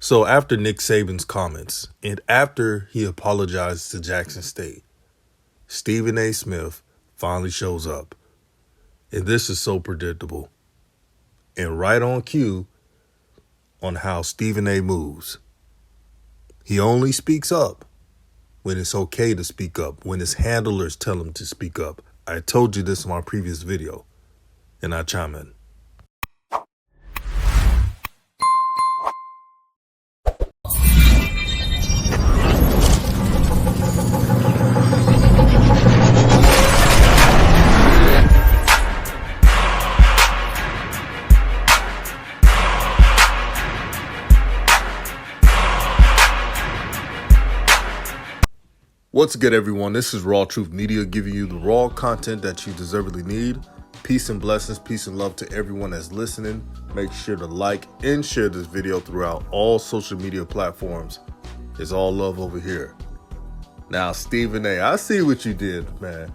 So after Nick Saban's comments and after he apologized to Jackson State, Stephen A. Smith finally shows up. And this is so predictable. And right on cue on how Stephen A. moves. He only speaks up when it's okay to speak up, when his handlers tell him to speak up. I told you this in my previous video, and I chime in. What's good, everyone? This is RawTruth Media giving you the raw content that you deservedly need. Peace and blessings, peace and love to everyone that's listening. Make sure to like and share this video throughout all social media platforms. It's all love over here. Now, Stephen A., I see what you did, man.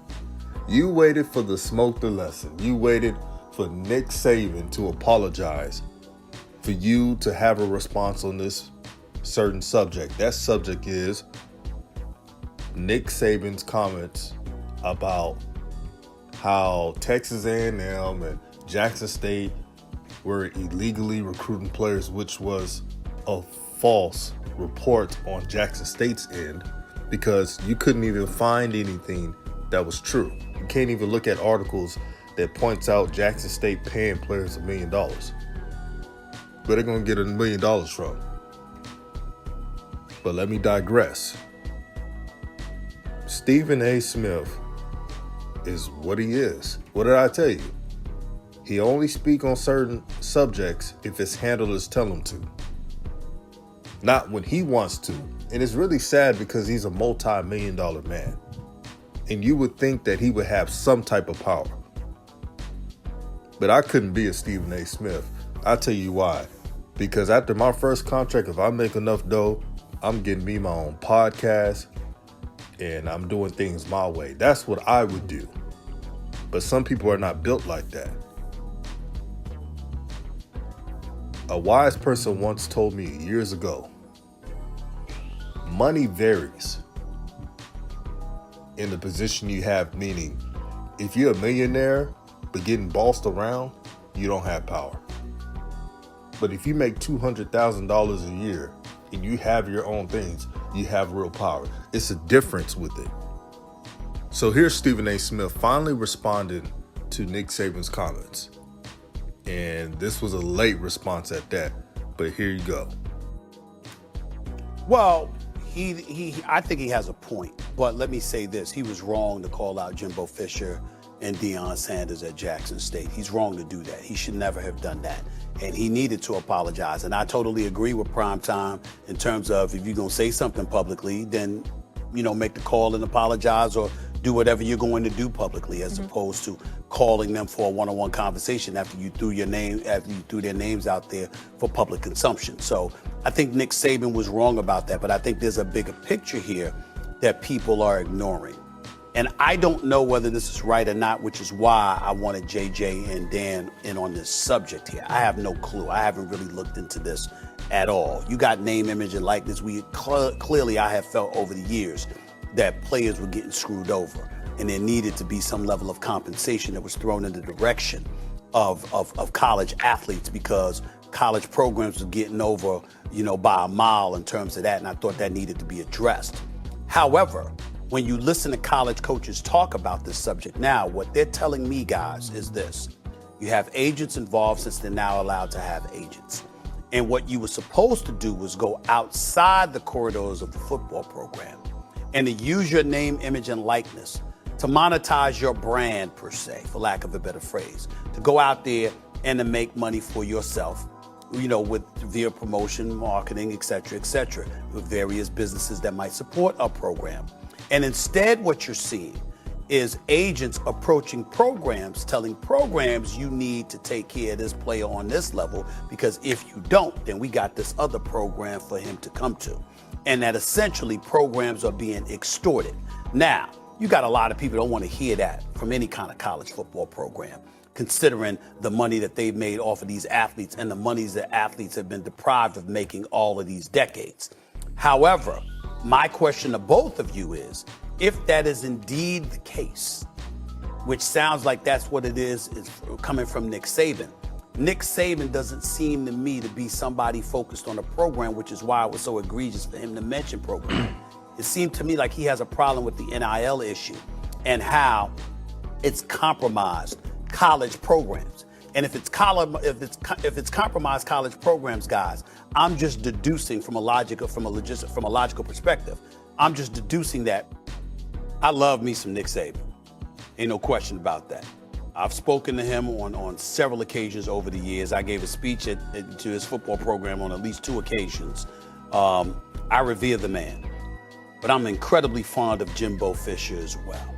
You waited for the smoke to lessen. You waited for Nick Saban to apologize, for you to have a response on this certain subject. That subject is Nick Saban's comments about how Texas A&M and Jackson State were illegally recruiting players, which was a false report on Jackson State's end because you couldn't even find anything that was true. You can't even look at articles that points out Jackson State paying players $1 million. Where they're going to get $1 million from? But let me digress. Stephen A. Smith is what he is. What did I tell you? He only speaks on certain subjects if his handlers tell him to. Not when he wants to. And it's really sad because he's a multi-million-dollar man. And you would think that he would have some type of power. But I couldn't be a Stephen A. Smith. I'll tell you why. Because after my first contract, if I make enough dough, I'm getting me my own podcast. And I'm doing things my way. That's what I would do. But some people are not built like that. A wise person once told me years ago, money varies in the position you have, meaning if you're a millionaire but getting bossed around, you don't have power. But if you make $200,000 a year and you have your own things, you have real power. It's a difference with it. So here's Stephen A. Smith finally responding to Nick Saban's comments. And this was a late response at that, but here you go. Well, I think he has a point, but let me say this. He was wrong to call out Jimbo Fisher and Deion Sanders at Jackson State. He's wrong to do that. He should never have done that. And he needed to apologize. And I totally agree with Primetime in terms of if you're going to say something publicly, then, make the call and apologize or do whatever you're going to do publicly as opposed to calling them for a one-on-one conversation after you threw their names out there for public consumption. So I think Nick Saban was wrong about that. But I think there's a bigger picture here that people are ignoring. And I don't know whether this is right or not, which is why I wanted JJ and Dan in on this subject here. I have no clue. I haven't really looked into this at all. You got name, image, and likeness. Clearly, I have felt over the years that players were getting screwed over, and there needed to be some level of compensation that was thrown in the direction of college athletes because college programs were getting over, by a mile in terms of that, and I thought that needed to be addressed. However, when you listen to college coaches talk about this subject now, what they're telling me, guys, is this. You have agents involved since they're now allowed to have agents. And what you were supposed to do was go outside the corridors of the football program and to use your name, image, and likeness to monetize your brand, per se, for lack of a better phrase, to go out there and to make money for yourself, with via promotion, marketing, et cetera, with various businesses that might support a program. And instead, what you're seeing is agents approaching programs, telling programs you need to take care of this player on this level, because if you don't, then we got this other program for him to come to. And that essentially programs are being extorted. Now, you got a lot of people that don't want to hear that from any kind of college football program. considering the money that they've made off of these athletes and the monies that athletes have been deprived of making all of these decades. However, my question to both of you is, if that is indeed the case, which sounds like that's what it is coming from Nick Saban. Nick Saban doesn't seem to me to be somebody focused on a program, which is why it was so egregious for him to mention program. It seemed to me like he has a problem with the NIL issue and how it's compromised college programs. And if it's compromised college programs, guys, I'm just deducing from a logical perspective. I'm just deducing that I love me some Nick Saban. Ain't no question about that. I've spoken to him on several occasions over the years. I gave a speech to his football program on at least 2 occasions. I revere the man, but I'm incredibly fond of Jimbo Fisher as well.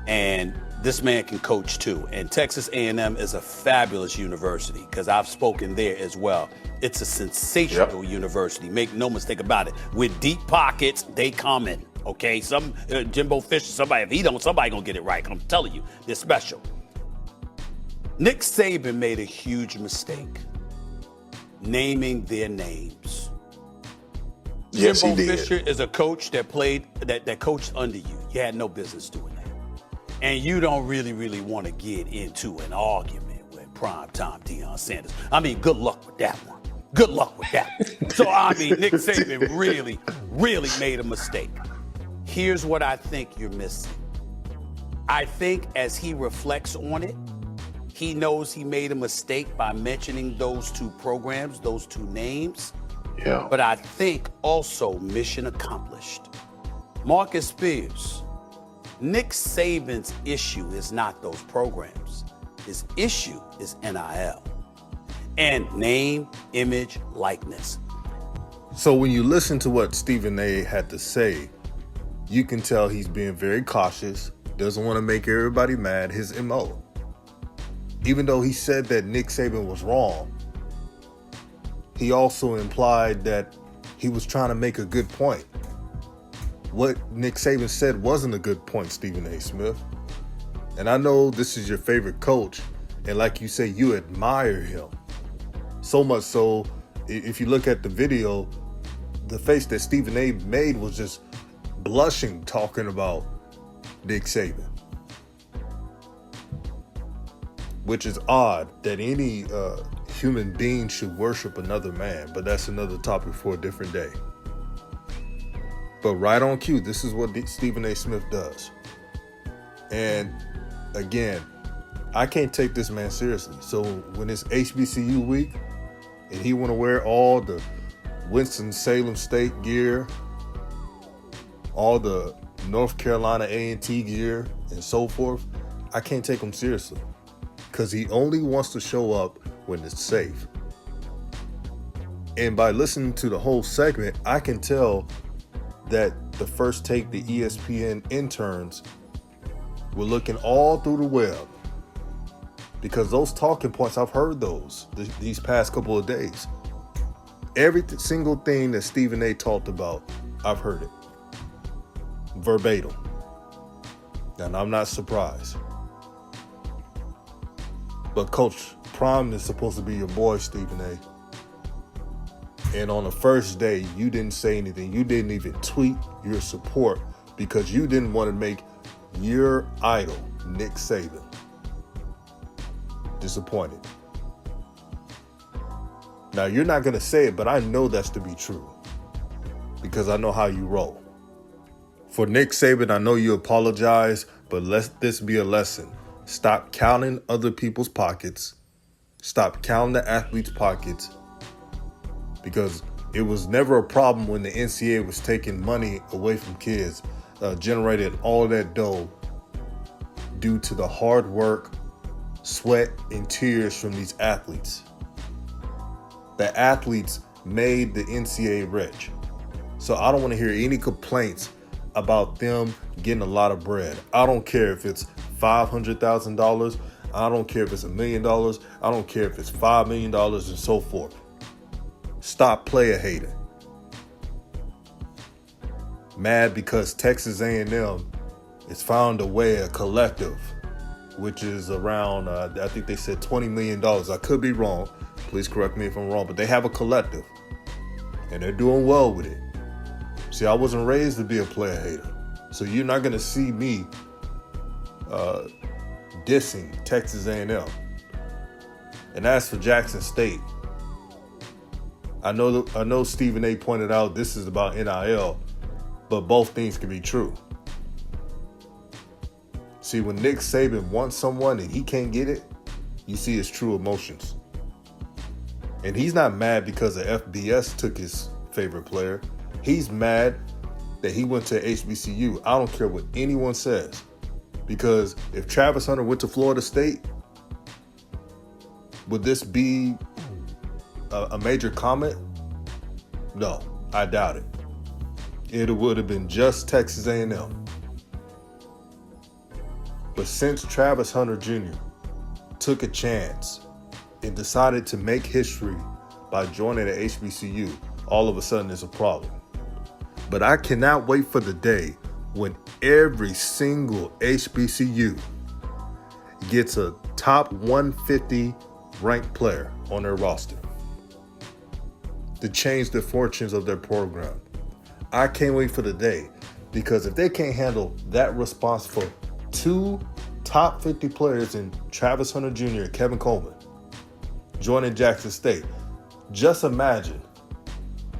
And this man can coach too. And Texas A&M is a fabulous university because I've spoken there as well. It's a sensational university. Make no mistake about it. With deep pockets, they coming. Okay, Jimbo Fisher, somebody gonna get it right. I'm telling you, they're special. Nick Saban made a huge mistake naming their names. Yes, Jimbo he did. Fisher is a coach that coached under you. You had no business doing that. And you don't really want to get into an argument with primetime Deion Sanders. I mean, good luck with that one. Good luck with that. So, I mean, Nick Saban really made a mistake. Here's what I think you're missing. I think as he reflects on it, he knows he made a mistake by mentioning those 2 programs, those 2 names. Yeah. But I think also mission accomplished. Marcus Spears, Nick Saban's issue is not those programs. His issue is NIL and name, image, likeness. So when you listen to what Stephen A. had to say, you can tell he's being very cautious, doesn't want to make everybody mad, his MO. Even though he said that Nick Saban was wrong, he also implied that he was trying to make a good point. What Nick Saban said wasn't a good point, Stephen A. Smith. And I know this is your favorite coach, and like you say, you admire him. So much so, if you look at the video, the face that Stephen A. made was just blushing talking about Nick Saban. Which is odd that any human being should worship another man, but that's another topic for a different day. But right on cue, this is what Stephen A. Smith does. And again, I can't take this man seriously. So when it's HBCU week and he want to wear all the Winston-Salem State gear, all the North Carolina A&T gear and so forth, I can't take him seriously because he only wants to show up when it's safe. And by listening to the whole segment, I can tell that the First Take, the ESPN interns, were looking all through the web because those talking points, I've heard those these past couple of days. Every single thing that Stephen A. talked about, I've heard it verbatim, and I'm not surprised. But Coach Prime is supposed to be your boy, Stephen A. And on the first day, you didn't say anything. You didn't even tweet your support because you didn't want to make your idol, Nick Saban, disappointed. Now, you're not going to say it, but I know that's to be true because I know how you roll. For Nick Saban, I know you apologize, but let this be a lesson. Stop counting other people's pockets. Stop counting the athletes' pockets, because it was never a problem when the NCAA was taking money away from kids, generated all that dough due to the hard work, sweat, and tears from these athletes. The athletes made the NCAA rich. So I don't want to hear any complaints about them getting a lot of bread. I don't care if it's $500,000. I don't care if it's $1 million. I don't care if it's $5 million and so forth. Stop player hating. Mad because Texas A&M has found a way, a collective, which is around, I think they said $20 million. I could be wrong. Please correct me if I'm wrong, but they have a collective and they're doing well with it. See, I wasn't raised to be a player hater. So you're not going to see me dissing Texas A&M. And as for Jackson State, I know Stephen A. pointed out this is about NIL, but both things can be true. See, when Nick Saban wants someone and he can't get it, you see his true emotions. And he's not mad because the FBS took his favorite player. He's mad that he went to HBCU. I don't care what anyone says. Because if Travis Hunter went to Florida State, would this be a major comment? No, I doubt it. It would have been just Texas A&M. But since Travis Hunter Jr. took a chance and decided to make history by joining the HBCU, all of a sudden it's a problem. But I cannot wait for the day when every single HBCU gets a top 150 ranked player on their roster to change the fortunes of their program. I can't wait for the day, because if they can't handle that response for two top 50 players in Travis Hunter Jr. and Kevin Coleman joining Jackson State, just imagine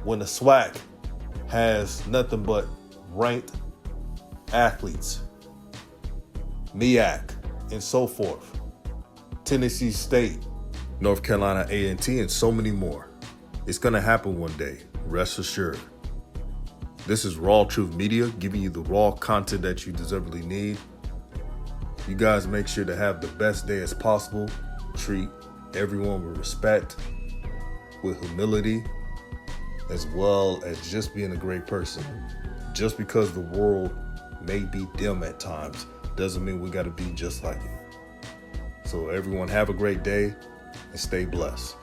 when the SWAC has nothing but ranked athletes, MEAC, and so forth, Tennessee State, North Carolina A&T, and so many more. It's going to happen one day, rest assured. This is RawTruth Media, giving you the raw content that you deservedly need. You guys make sure to have the best day as possible. Treat everyone with respect, with humility, as well as just being a great person. Just because the world may be dim at times doesn't mean we got to be just like it. So everyone have a great day and stay blessed.